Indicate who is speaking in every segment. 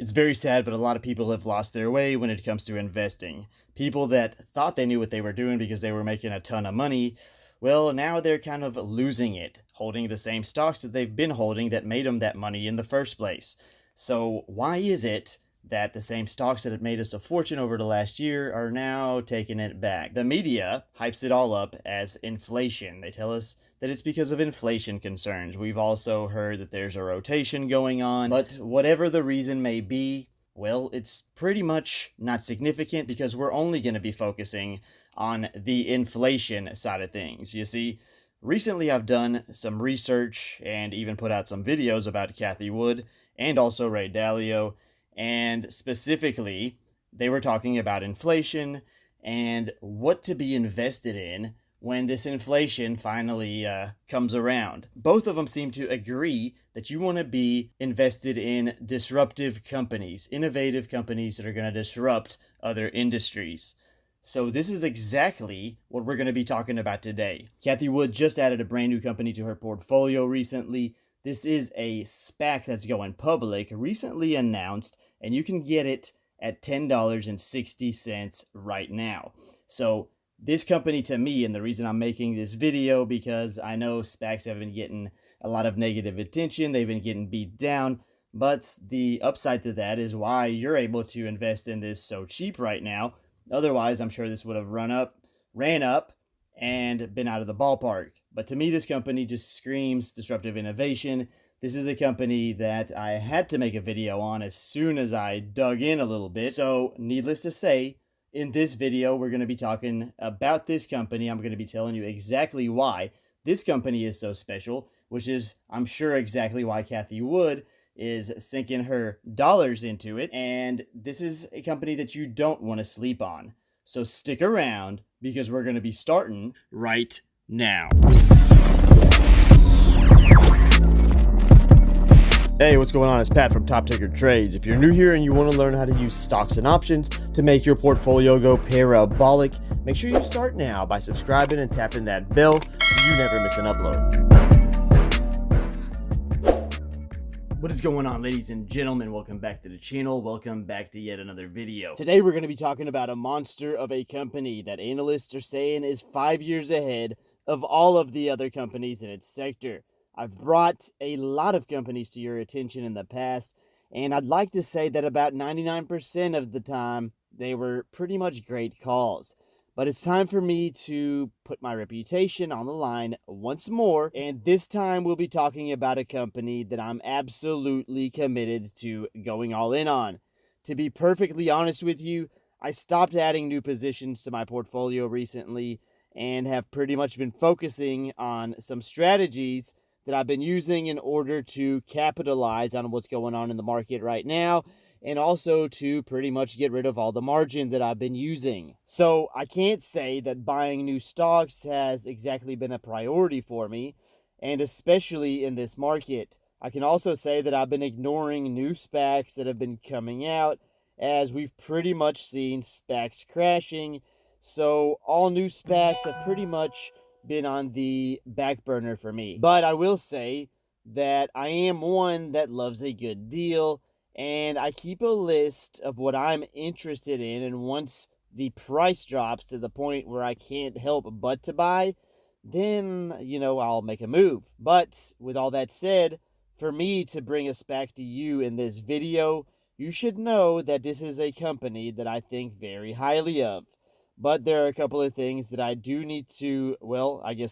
Speaker 1: It's very sad, but a lot of people have lost their way when it comes to investing. People that thought they knew what they were doing because they were making a ton of money, well, now they're kind of losing it, holding the same stocks that they've been holding that made them that money in the first place. So why is it that the same stocks that had made us a fortune over the last year are now taking it back? The media hypes it all up as inflation. They tell us that it's because of inflation concerns. We've also heard that there's a rotation going on, but whatever the reason may be, well, it's pretty much not significant because we're only going to be focusing on the inflation side of things. You see, recently I've done some research and even put out some videos about Cathie Wood and also Ray Dalio, and specifically they were talking about inflation and what to be invested in when this inflation finally comes around. Both of them seem to agree that you want to be invested in disruptive companies, innovative companies that are going to disrupt other industries. So this is exactly what we're going to be talking about today. Cathie Wood just added a brand new company to her portfolio recently. This is a SPAC that's going public, recently announced, and you can get it at $10.60 right now. So this company, to me, and the reason I'm making this video, because I know SPACs have been getting a lot of negative attention, they've been getting beat down, but the upside to that is why you're able to invest in this so cheap right now. Otherwise, I'm sure this would have ran up, and been out of the ballpark. But to me, this company just screams disruptive innovation. This is a company that I had to make a video on as soon as I dug in a little bit. So, needless to say, in this video, we're going to be talking about this company. I'm going to be telling you exactly why this company is so special, which is, I'm sure, exactly why Cathie Wood is sinking her dollars into it. And this is a company that you don't want to sleep on. So stick around because we're going to be starting right now. Hey, what's going on? It's Pat from Top Ticker Trades. If you're new here and you want to learn how to use stocks and options to make your portfolio go parabolic, make sure you start now by subscribing and tapping that bell so you never miss an upload. What is going on, ladies and gentlemen? Welcome back to the channel. Welcome back to yet another video. Today we're going to be talking about a monster of a company that analysts are saying is 5 years ahead of all of the other companies in its sector. I've brought a lot of companies to your attention in the past, and I'd like to say that about 99% of the time they were pretty much great calls. But it's time for me to put my reputation on the line once more, and this time we'll be talking about a company that I'm absolutely committed to going all in on. To be perfectly honest with you, I stopped adding new positions to my portfolio recently and have pretty much been focusing on some strategies that I've been using in order to capitalize on what's going on in the market right now, and also to pretty much get rid of all the margin that I've been using. So I can't say that buying new stocks has exactly been a priority for me, and especially in this market. I can also say that I've been ignoring new SPACs that have been coming out, as we've pretty much seen SPACs crashing. So all new SPACs have pretty much been on the back burner for me. But I will say that I am one that loves a good deal, and I keep a list of what I'm interested in, and once the price drops to the point where I can't help but to buy, then, I'll make a move. But with all that said, for me to bring us back to you in this video, you should know that this is a company that I think very highly of. But there are a couple of things that I do need to,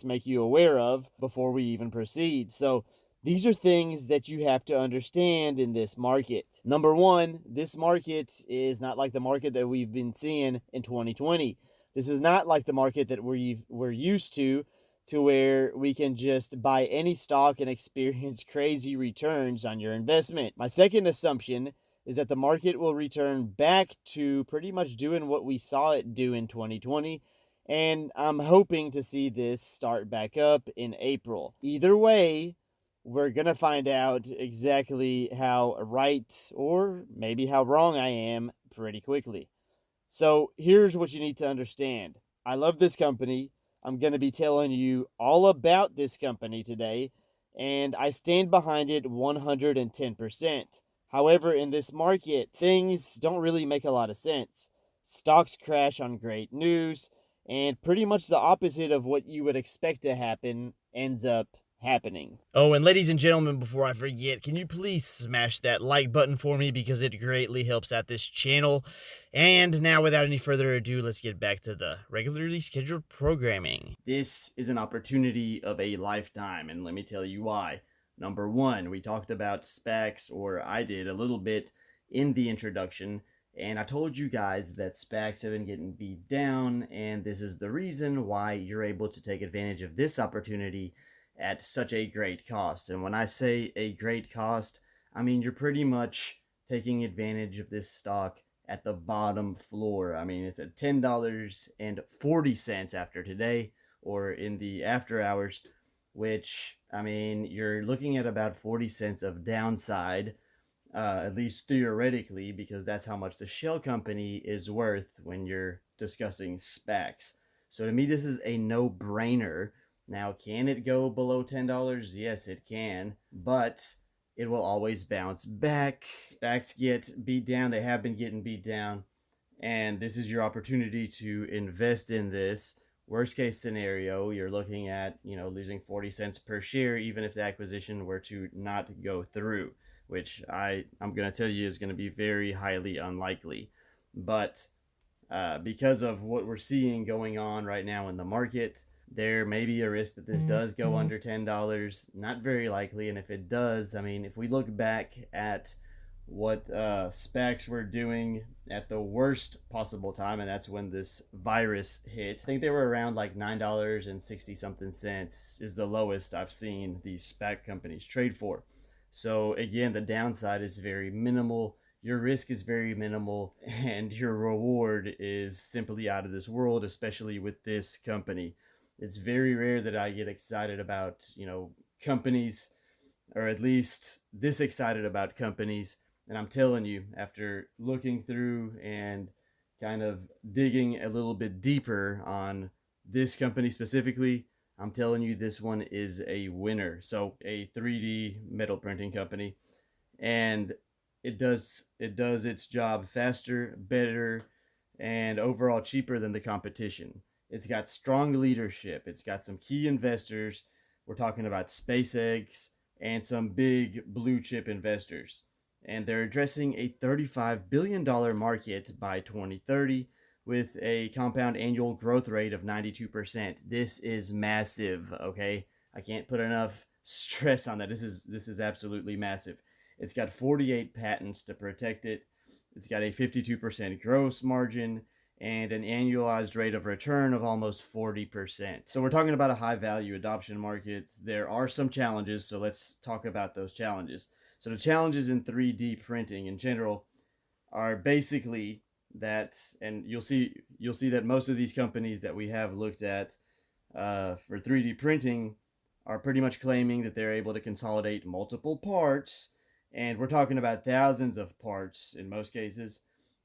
Speaker 1: make you aware of before we even proceed. So these are things that you have to understand in this market. Number one, this market is not like the market that we've been seeing in 2020. This is not like the market that we're used to where we can just buy any stock and experience crazy returns on your investment. My second assumption is that the market will return back to pretty much doing what we saw it do in 2020, and I'm hoping to see this start back up in April. Either way, we're going to find out exactly how right or maybe how wrong I am pretty quickly. So here's what you need to understand. I love this company. I'm going to be telling you all about this company today, and I stand behind it 110%. However, in this market, things don't really make a lot of sense. Stocks crash on great news, and pretty much the opposite of what you would expect to happen ends up happening. Oh, and ladies and gentlemen, before I forget, can you please smash that like button for me, because it greatly helps out this channel. And now, without any further ado, let's get back to the regularly scheduled programming. This is an opportunity of a lifetime, and let me tell you why. Number one, we talked about SPACs, or I did a little bit in the introduction, and I told you guys that SPACs have been getting beat down, and this is the reason why you're able to take advantage of this opportunity at such a great cost. And when I say a great cost, I mean you're pretty much taking advantage of this stock at the bottom floor. I mean, it's at $10.40 after today, or in the after hours, which, I mean, you're looking at about 40 cents of downside, at least theoretically, because that's how much the shell company is worth when you're discussing SPACs. So to me, this is a no-brainer. Now, can it go below $10? Yes, it can, but it will always bounce back. SPACs get beat down. They have been getting beat down, and this is your opportunity to invest in this. Worst case scenario, you're looking at, losing 40 cents per share, even if the acquisition were to not go through, which I'm going to tell you is going to be very highly unlikely. But because of what we're seeing going on right now in the market, there may be a risk that this does go under $10. Not very likely. And if it does, I mean, if we look back at what SPACs were doing at the worst possible time, and that's when this virus hit, I think they were around like $9.60 something cents is the lowest I've seen these SPAC companies trade for. So again, the downside is very minimal, your risk is very minimal, and your reward is simply out of this world, especially with this company. It's very rare that I get excited about, companies, or at least this excited about companies. And I'm telling you, after looking through and kind of digging a little bit deeper on this company specifically, I'm telling you this one is a winner. So a 3D metal printing company, and it does its job faster, better, and overall cheaper than the competition. It's got strong leadership. It's got some key investors. We're talking about SpaceX and some big blue chip investors. And they're addressing a $35 billion market by 2030 with a compound annual growth rate of 92%. This is massive, okay? I can't put enough stress on that. This is absolutely massive. It's got 48 patents to protect it. It's got a 52% gross margin and an annualized rate of return of almost 40%. So we're talking about a high value adoption market. There are some challenges, so let's talk about those challenges. So the challenges in 3D printing in general are basically that, and you'll see that most of these companies that we have looked at for 3D printing are pretty much claiming that they're able to consolidate multiple parts, and we're talking about thousands of parts in most cases.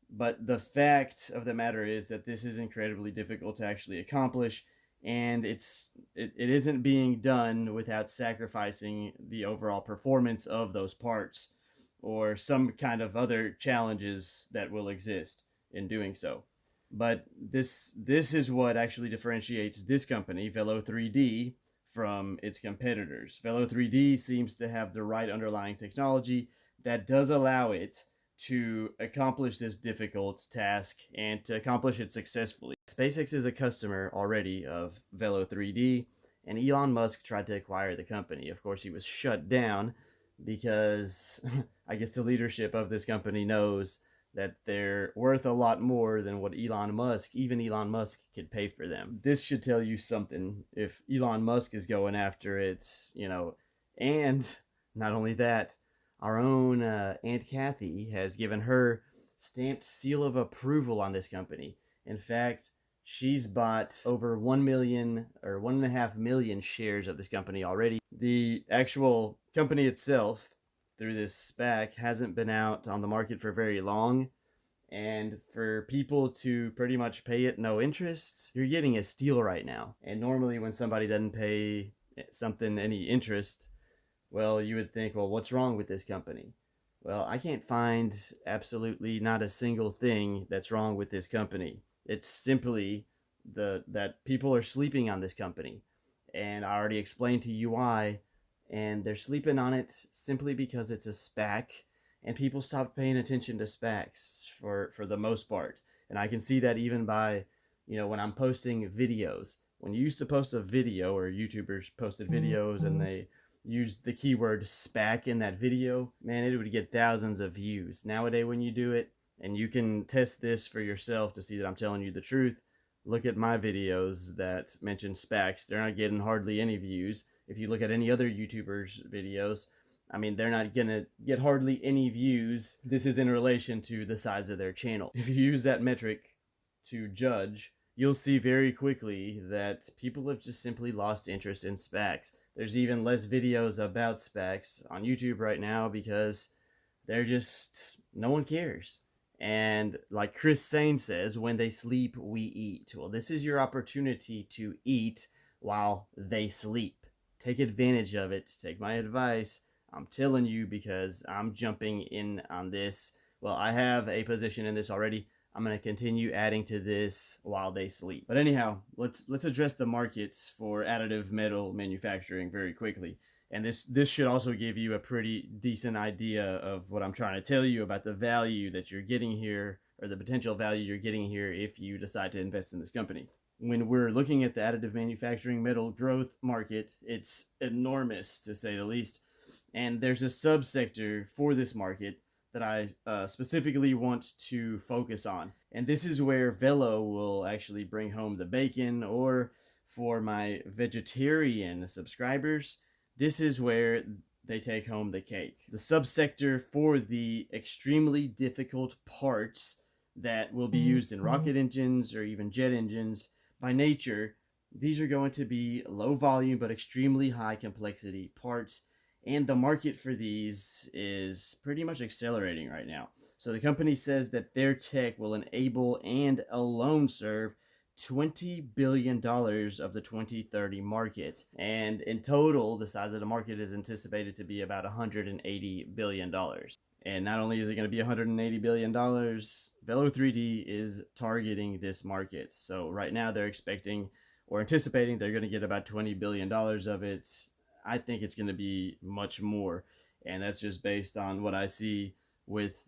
Speaker 1: But the fact of the matter is that this is incredibly difficult to actually accomplish, and it isn't being done without sacrificing the overall performance of those parts, or some kind of other challenges that will exist in doing so. But this is what actually differentiates this company, Velo3D, from its competitors. Velo3D seems to have the right underlying technology that does allow it to accomplish this difficult task and to accomplish it successfully. SpaceX is a customer already of Velo3D, and Elon Musk tried to acquire the company. Of course, he was shut down because I guess the leadership of this company knows that they're worth a lot more than what even Elon Musk could pay for them. This should tell you something. If Elon Musk is going after it, and not only that, our own Aunt Kathy has given her stamped seal of approval on this company. In fact, she's bought over 1 million or 1.5 million shares of this company already. The actual company itself, through this SPAC, hasn't been out on the market for very long. And for people to pretty much pay it no interest, you're getting a steal right now. And normally when somebody doesn't pay something any interest, well, you would think, well, what's wrong with this company? Well, I can't find absolutely not a single thing that's wrong with this company. It's simply that people are sleeping on this company. And I already explained to you why. And they're sleeping on it simply because it's a SPAC and people stopped paying attention to SPACs for the most part. And I can see that even by, when I'm posting videos. When you used to post a video, or YouTubers posted videos and they used the keyword SPAC in that video, man, it would get thousands of views. Nowadays, when you do it, and you can test this for yourself to see that I'm telling you the truth, look at my videos that mention SPACs. They're not getting hardly any views. If you look at any other YouTubers' videos, I mean, they're not gonna get hardly any views. This is in relation to the size of their channel. If you use that metric to judge, you'll see very quickly that people have just simply lost interest in SPACs. There's even less videos about SPACs on YouTube right now because no one cares. And like Chris Sane says, when they sleep, we eat. Well, this is your opportunity to eat while they sleep. Take advantage of it. Take my advice. I'm telling you, because I'm jumping in on this. Well, I have a position in this already. I'm going to continue adding to this while they sleep. But anyhow, let's address the markets for additive metal manufacturing very quickly. And this should also give you a pretty decent idea of what I'm trying to tell you about the value that you're getting here, or the potential value you're getting here if you decide to invest in this company. When we're looking at the additive manufacturing metal growth market, it's enormous to say the least. And there's a subsector for this market that I specifically want to focus on. And this is where Velo will actually bring home the bacon, or for my vegetarian subscribers, this is where they take home the cake. The subsector for the extremely difficult parts that will be used in rocket engines or even jet engines. By nature, these are going to be low volume but extremely high complexity parts. And the market for these is pretty much accelerating right now. So the company says that their tech will enable and alone serve $20 billion of the 2030 market. And in total, the size of the market is anticipated to be about $180 billion. And not only is it going to be $180 billion, Velo3D is targeting this market. So right now they're expecting or anticipating they're going to get about $20 billion of it. I think it's going to be much more, and that's just based on what I see with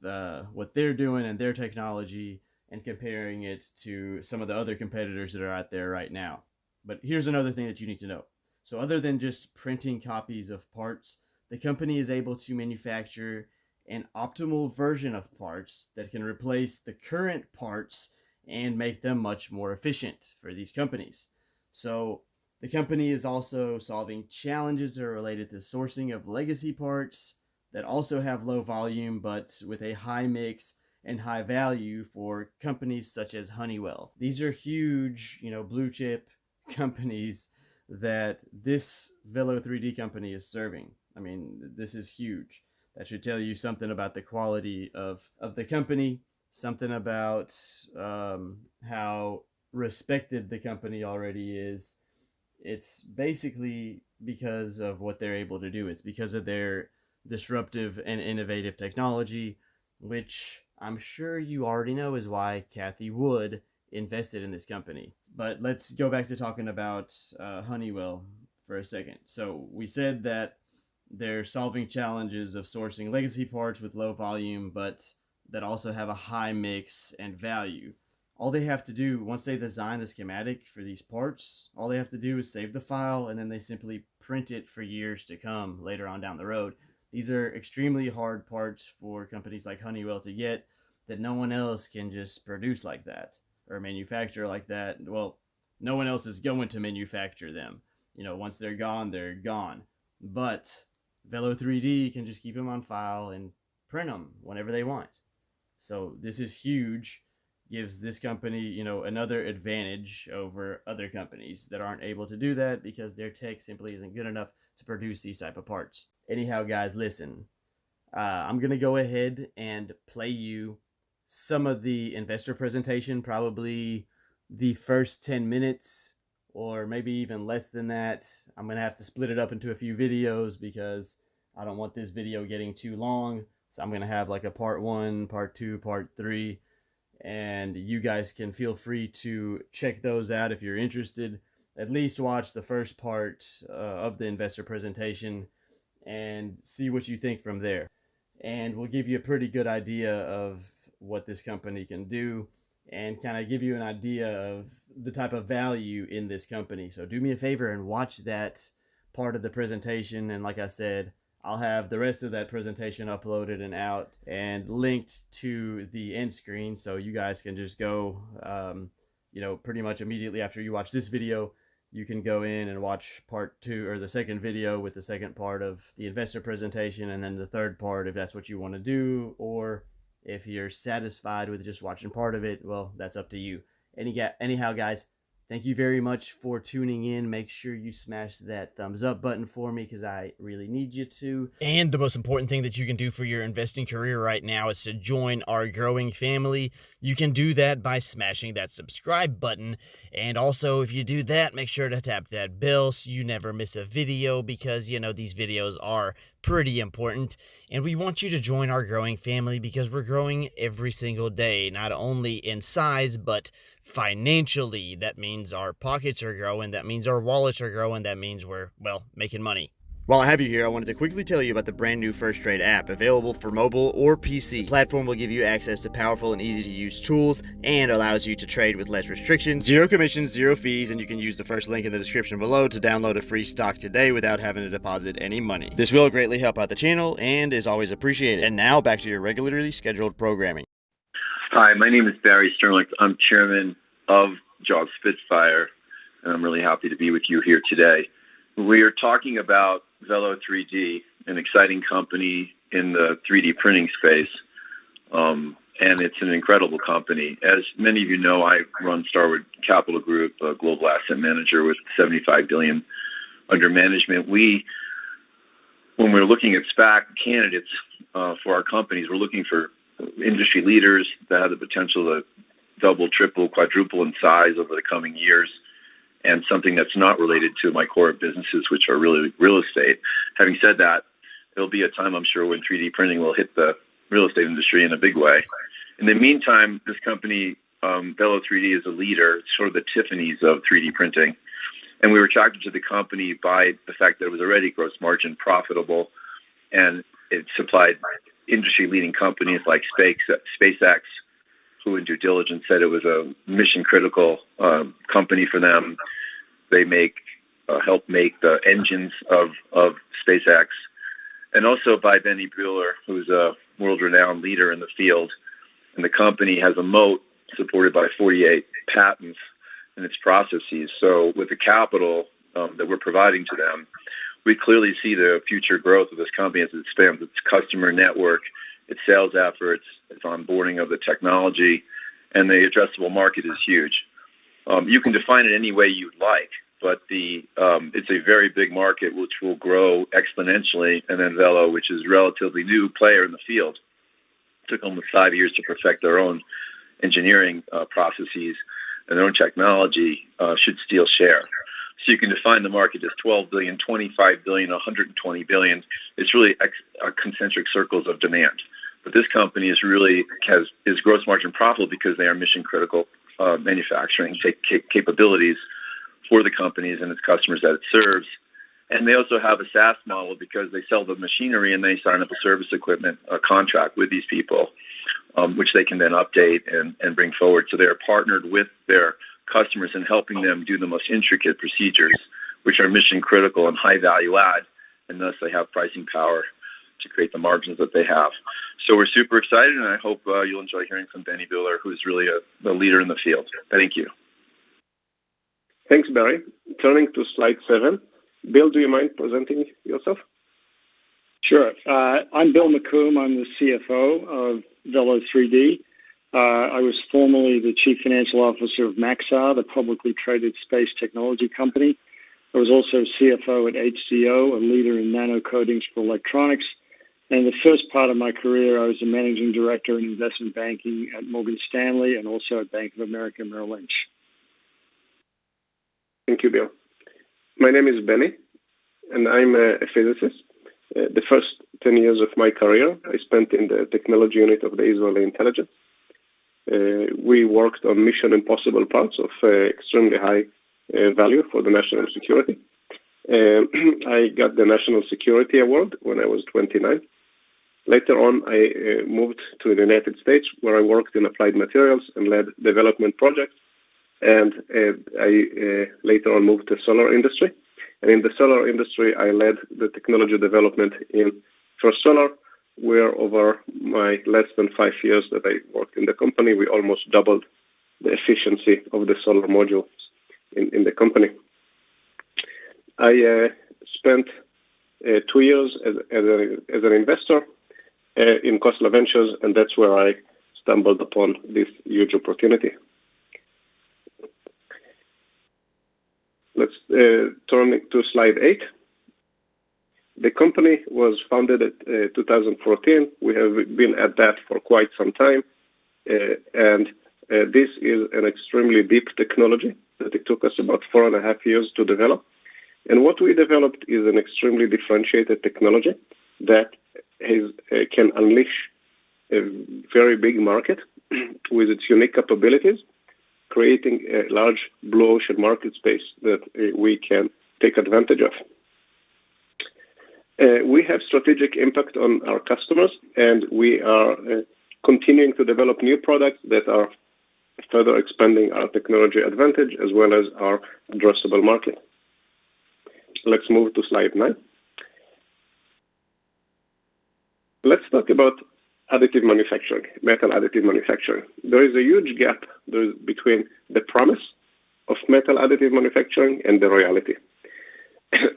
Speaker 1: what they're doing and their technology, and comparing it to some of the other competitors that are out there right now. But here's another thing that you need to know. So other than just printing copies of parts, the company is able to manufacture an optimal version of parts that can replace the current parts and make them much more efficient for these companies. So the company is also solving challenges that are related to sourcing of legacy parts that also have low volume but with a high mix and high value for companies such as Honeywell. These are huge, blue chip companies that this Velo3D company is serving. I mean, this is huge. That should tell you something about the quality of the company, something about how respected the company already is. It's basically because of what they're able to do. It's because of their disruptive and innovative technology, which I'm sure you already know is why Cathie Wood invested in this company. But let's go back to talking about Honeywell for a second. So we said that they're solving challenges of sourcing legacy parts with low volume, but that also have a high mix and value. All they have to do, once they design the schematic for these parts, all they have to do is save the file, and then they simply print it for years to come later on down the road. These are extremely hard parts for companies like Honeywell to get, that no one else can just produce like that or manufacture like that. Well, no one else is going to manufacture them. Once they're gone, they're gone. But Velo3D can just keep them on file and print them whenever they want. So this is huge. Gives this company, another advantage over other companies that aren't able to do that because their tech simply isn't good enough to produce these type of parts. Anyhow, guys, listen. I'm going to go ahead and play you some of the investor presentation, probably the first 10 minutes or maybe even less than that. I'm going to have to split it up into a few videos because I don't want this video getting too long. So I'm going to have like a part 1, part 2, part 3, and you guys can feel free to check those out if you're interested. At least watch the first part of the investor presentation and see what you think from there. And we'll give you a pretty good idea of what this company can do and kind of give you an idea of the type of value in this company. So do me a favor and watch that part of the presentation. And like I said, I'll have the rest of that presentation uploaded and out and linked to the end screen, so you guys can just go, pretty much immediately after you watch this video, you can go in and watch part 2 or the second video with the second part of the investor presentation, and then the third part if that's what you want to do, or if you're satisfied with just watching part of it, well, that's up to you. Anyhow, guys, thank you very much for tuning in. Make sure you smash that thumbs up button for me because I really need you to. And the most important thing that you can do for your investing career right now is to join our growing family. You can do that by smashing that subscribe button. And also, if you do that, make sure to tap that bell so you never miss a video because, these videos are pretty important. And we want you to join our growing family because we're growing every single day, not only in size, but financially. That means our pockets are growing. That means our wallets are growing. That means we're, making money. While I have you here, I wanted to quickly tell you about the brand new First Trade app, available for mobile or PC. The platform will give you access to powerful and easy to use tools and allows you to trade with less restrictions, 0 commissions, 0 fees, and you can use the first link in the description below to download a free stock today without having to deposit any money. This will greatly help out the channel and is always appreciated. And now back to your regularly scheduled programming.
Speaker 2: Hi, my name is Barry Sternlicht. I'm chairman of JAWS Spitfire, and I'm really happy to be with you here today. We are talking about Velo3D, an exciting company in the 3D printing space, and it's an incredible company. As many of you know, I run Starwood Capital Group, a global asset manager with $75 billion under management. When we're looking at SPAC candidates for our companies, we're looking for industry leaders that have the potential to double, triple, quadruple in size over the coming years, and something that's not related to my core businesses, which are really real estate. Having said that, there'll be a time, I'm sure, when 3D printing will hit the real estate industry in a big way. In the meantime, this company, Velo3D, is a leader. It's sort of the Tiffany's of 3D printing. And we were attracted to the company by the fact that it was already gross margin profitable, and it supplied industry-leading companies like SpaceX, who in due diligence said it was a mission-critical company for them. They help make the engines of SpaceX, and also by Benny Buehler, who's a world-renowned leader in the field. And the company has a moat supported by 48 patents in its processes. So with the capital that we're providing to them, we clearly see the future growth of this company as it expands its customer network, its sales efforts, its onboarding of the technology, and the addressable market is huge. You can define it any way you'd like, but it's a very big market which will grow exponentially. And then Velo, which is a relatively new player in the field, took almost 5 years to perfect their own engineering processes and their own technology, should steal share. So you can define the market as 12 billion, 25 billion, 120 billion. It's really concentric circles of demand. But this company is gross margin profitable because they are mission critical manufacturing capabilities for the companies and its customers that it serves. And they also have a SaaS model because they sell the machinery and they sign up a service equipment contract with these people, which they can then update and bring forward. So they're partnered with their customers in helping them do the most intricate procedures, which are mission critical and high value add, and thus they have pricing power to create the margins that they have. So we're super excited, and I hope you'll enjoy hearing from Benny Buehler, who's really the leader in the field. Thank you.
Speaker 3: Thanks, Barry. Turning to slide 7. Bill, do you mind presenting yourself?
Speaker 4: Sure. I'm Bill McComb. I'm the CFO of Velo3D. I was formerly the Chief Financial Officer of Maxar, the publicly traded space technology company. I was also CFO at HCO, a leader in nano coatings for electronics. And the first part of my career, I was a managing director in investment banking at Morgan Stanley and also at Bank of America Merrill Lynch.
Speaker 3: Thank you, Bill. My name is Benny, and I'm a physicist. The first 10 years of my career, I spent in the technology unit of the Israeli intelligence. We worked on mission impossible parts of extremely high value for the national security. I got the National Security Award when I was 29. Later on, I moved to the United States, where I worked in applied materials and led development projects. And I later on moved to solar industry. And in the solar industry, I led the technology development in First Solar, where over my less than 5 years that I worked in the company, we almost doubled the efficiency of the solar modules in the company. I spent 2 years as an investor in Khosla Ventures, and that's where I stumbled upon this huge opportunity. Let's turn to slide 8. The company was founded at 2014. We have been at that for quite some time, and this is an extremely deep technology that it took us about 4.5 years to develop. And what we developed is an extremely differentiated technology that can unleash a very big market with its unique capabilities, creating a large blue ocean market space that we can take advantage of. We have strategic impact on our customers, and we are continuing to develop new products that are further expanding our technology advantage as well as our addressable market. Let's move to slide 9. Let's talk about additive manufacturing, metal additive manufacturing. There is a huge gap between the promise of metal additive manufacturing and the reality.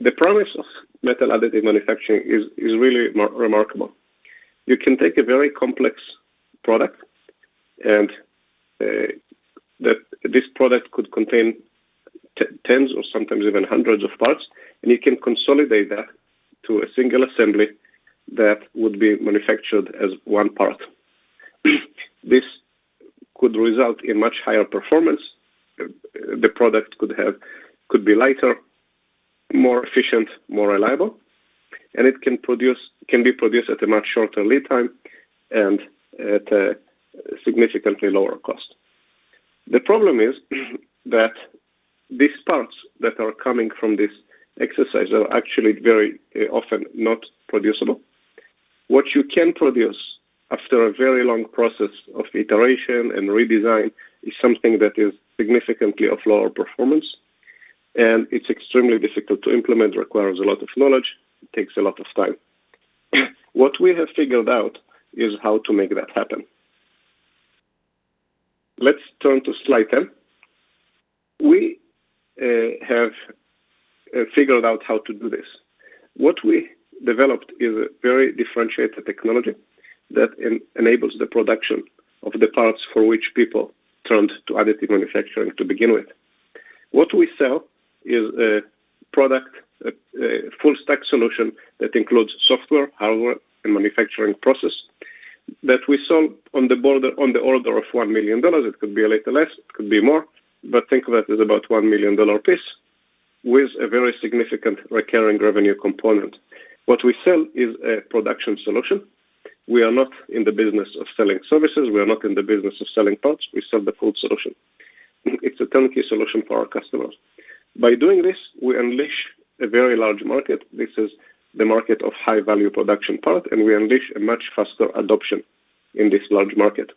Speaker 3: The promise of metal additive manufacturing is really remarkable. You can take a very complex product, and that this product could contain tens or sometimes even hundreds of parts, and you can consolidate that to a single assembly that would be manufactured as one part. This could result in much higher performance. The product could be lighter, more efficient, more reliable, and it can be produced at a much shorter lead time and at a significantly lower cost. The problem is that these parts that are coming from this exercise are actually very often not producible. What you can produce after a very long process of iteration and redesign is something that is significantly of lower performance, and it's extremely difficult to implement, requires a lot of knowledge, it takes a lot of time. What we have figured out is how to make that happen. Let's turn to slide 10. We have figured out how to do this. What we developed is a very differentiated technology that enables the production of the parts for which people turned to additive manufacturing to begin with. What we sell is a product, a full stack solution that includes software, hardware, and manufacturing process that we sell on the order of $1 million. It could be a little less, it could be more, but think of it as about $1 million piece with a very significant recurring revenue component. What we sell is a production solution. We are not in the business of selling services. We are not in the business of selling parts. We sell the full solution. It's a turnkey solution for our customers. By doing this, we unleash a very large market. This is the market of high-value production part, and we unleash a much faster adoption in this large market.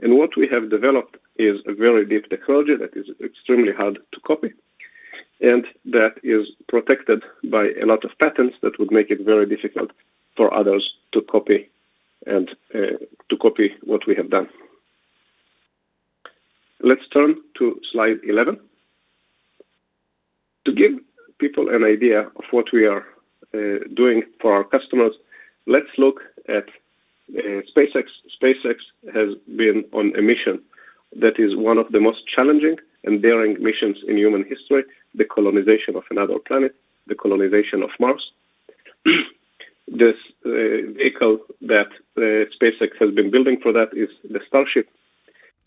Speaker 3: And what we have developed is a very deep technology that is extremely hard to copy, and that is protected by a lot of patents that would make it very difficult for others to copy and to copy what we have done. Let's turn to slide 11. To give people an idea of what we are doing for our customers, let's look at SpaceX. SpaceX has been on a mission that is one of the most challenging and daring missions in human history, the colonization of another planet, the colonization of Mars. This vehicle that SpaceX has been building for that is the Starship.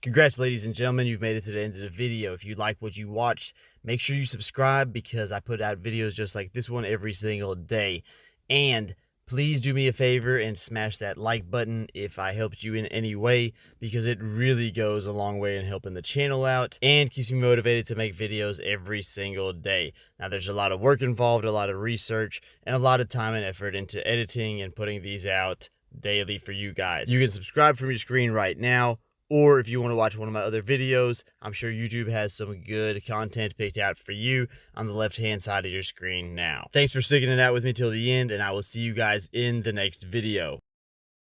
Speaker 1: Congrats, ladies and gentlemen. You've made it to the end of the video. If you like what you watched, make sure you subscribe because I put out videos just like this one every single day. And Please do me a favor and smash that like button if I helped you in any way, because it really goes a long way in helping the channel out and keeps me motivated to make videos every single day. Now, there's a lot of work involved, a lot of research, and a lot of time and effort into editing and putting these out daily for you guys. You can subscribe from your screen right now, or if you want to watch one of my other videos, I'm sure YouTube has some good content picked out for you on the left-hand side of your screen now. Thanks for sticking it out with me till the end, and I will see you guys in the next video.